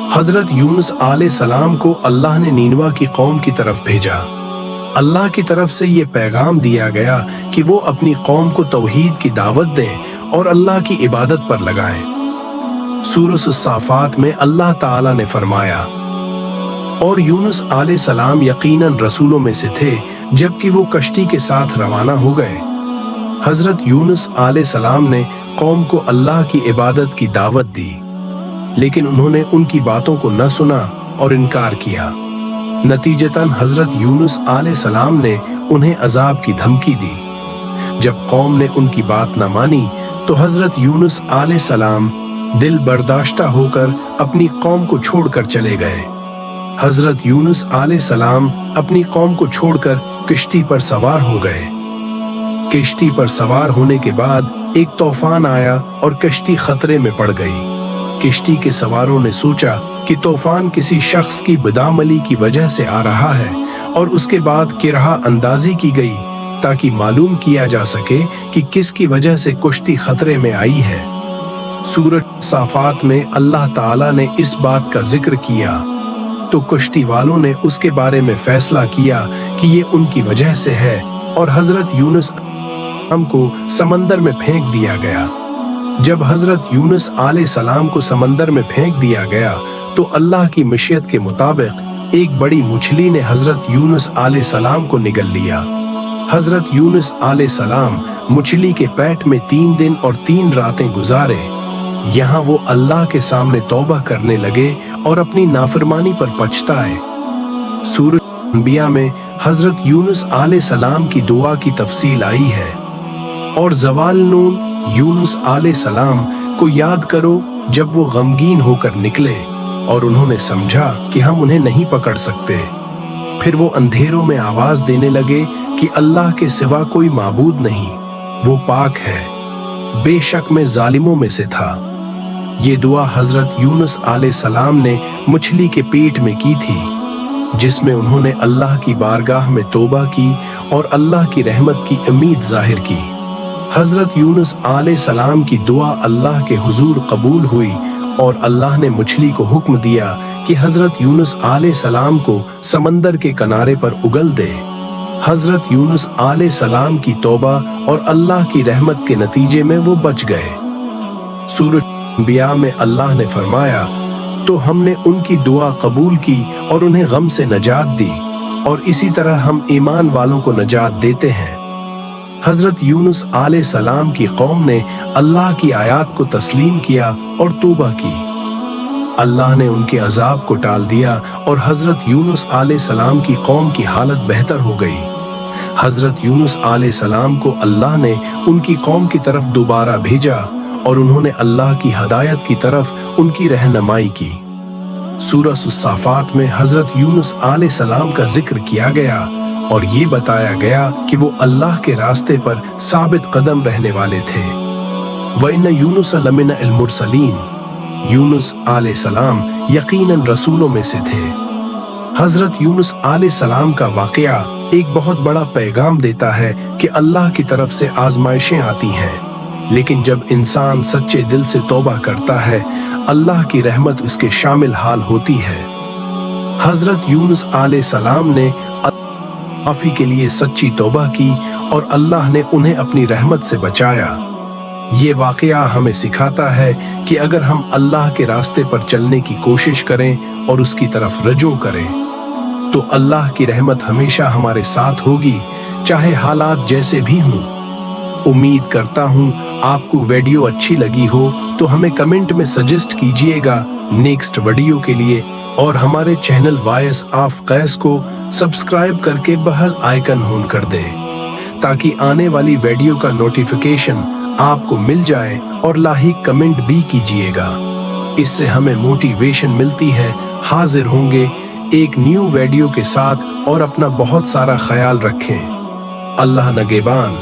हजरत यूनुस अलैहिस्सलाम को अल्लाह ने नीनवा की कौम की तरफ भेजा। अल्लाह की तरफ से ये पैगाम दिया गया कि वो अपनी कौम को तौहीद की दावत दें और अल्लाह की इबादत पर लगाएं। सूरह साफात में अल्लाह ताला ने फरमाया, और यूनुस अलैहिस्सलाम यकीनन रसूलों में से थे जबकि वो कश्ती के साथ रवाना हो गए। हजरत यूनुस अलैहिस्सलाम ने कौम को अल्लाह की इबादत की दावत दी, लेकिन उन्होंने उनकी बातों को न सुना और इनकार किया। नतीजतन हजरत यूनुस अलैहिस्सलाम ने उन्हें अजाब की धमकी दी। जब कौम ने उनकी बात न मानी तो हजरत यूनुस अलैहिस्सलाम दिल बर्दाश्ता होकर अपनी कौम को छोड़कर चले गए। हजरत यूनुस अलैहिस्सलाम अपनी कौम को छोड़कर किश्ती पर सवार हो गए। किश्ती पर सवार होने के बाद एक तूफान आया और किश्ती खतरे में पड़ गई। किश्ती के सवारों ने सोचा कि तूफान किसी शख्स की बदअमली की वजह से आ रहा है और उसके बाद किरहा अंदाजी की गई ताकि मालूम किया जा सके कि किसकी वजह से किश्ती खतरे में आई है। सूरह साफात में अल्लाह ताला ने इस बात का जिक्र किया तो किश्ती वालों ने उसके बारे में फैसला किया कि ये उनकी वजह से है और हजरत यूनुस को समंदर में फेंक दिया गया। जब हजरत यूनुस अलैहिस्सलाम को समंदर में फेंक दिया गया तो अल्लाह की मशीयत के मुताबिक एक बड़ी मछली ने हजरत यूनुस अलैहिस्सलाम को निगल लिया। हजरत यूनुस अलैहिस्सलाम मछली के पेट में 3 दिन और 3 रातें गुजारे। यहाँ वो अल्लाह के सामने तौबा करने लगे और अपनी नाफरमानी पर पछताए। सूरह अंबिया में हजरत यूनुस अलैहिस्सलाम की दुआ की तफसील आई है, और ज़वाल नून यूनुस अलैहिस्सलाम को याद करो जब वो गमगीन होकर निकले और उन्होंने समझा कि हम उन्हें नहीं पकड़ सकते। फिर वो अंधेरों में आवाज देने लगे कि अल्लाह के सिवा कोई माबूद नहीं, वो पाक है, बेशक मैं जालिमों में से था। ये दुआ हजरत यूनुस अलैहिस्सलाम ने मछली के पेट में की थी, जिसमें उन्होंने अल्लाह की बारगाह में तौबा की और अल्लाह की रहमत की उम्मीद जाहिर की। हजरत यूनुस अलैहिस्सलाम की दुआ अल्लाह के हुजूर कबूल हुई और अल्लाह ने मछली को हुक्म दिया कि हजरत यूनुस अलैहिस्सलाम को समंदर के किनारे पर उगल दे। हजरत यूनुस अलैहिस्सलाम की तौबा और अल्लाह की रहमत के नतीजे में वो बच गए। सूरह अंबिया में अल्लाह ने फरमाया, तो हमने उनकी दुआ कबूल की और उन्हें गम से नजात दी, और इसी तरह हम ईमान वालों को नजात देते हैं। हजरत यूनुस अलैहिस्सलाम की कौम ने अल्लाह की आयत को तस्लीम किया और तौबा की। अल्लाह ने उनके अजाब को टाल दिया और हजरत यूनुस अलैहिस्सलाम की कौम की हालत बेहतर हो गई। हजरत यूनुस अलैहिस्सलाम को अल्लाह ने उनकी कौम की तरफ दोबारा भेजा और उन्होंने अल्लाह की हदायत की तरफ उनकी रहनुमाई की। सूरह साफात में हजरत यूनुस अलैहिस्सलाम का जिक्र किया गया और ये बताया गया कि वो अल्लाह के रास्ते पर साबित कदम रहने वाले थे। वइन्न यूनुस लमिन अल मुरसलीन, यूनुस अलैहिस्सलाम यकीनन रसूलों में से थे। हजरत यूनुस अलैहिस्सलाम का वाकया एक बहुत बड़ा पैगाम देता है कि अल्लाह की तरफ से आजमाइशें आती हैं, लेकिन जब इंसान सच्चे दिल से तौबा करता है अल्लाह की रहमत उसके शामिल हाल होती है। हजरत यूनुस अलैहिस्सलाम ने माफी के लिए सच्ची तौबा की और अल्लाह ने उन्हें अपनी रहमत से बचाया। ये वाकया हमें सिखाता है कि अगर हम अल्लाह के रास्ते पर चलने की कोशिश करें और उसकी तरफ रजू करें तो अल्लाह की रहमत हमेशा हमारे साथ होगी, चाहे हालात जैसे भी हों। उम्मीद करता हूँ आपको वीडियो अच्छी लगी हो तो हमें कमेंट में सजेस्ट कीजिएगा नेक्स्ट वीडियो के लिए, और हमारे चैनल वॉइस ऑफ कैस को सब्सक्राइब करके बेल आइकन ऑन कर दें ताकि आने वाली वीडियो का नोटिफिकेशन आपको मिल जाए, और लाइक कमेंट भी कीजिएगा, इससे हमें मोटिवेशन मिलती है। हाजिर होंगे एक न्यू वीडियो के साथ, और अपना बहुत सारा ख्याल रखें। अल्लाह नगेबान।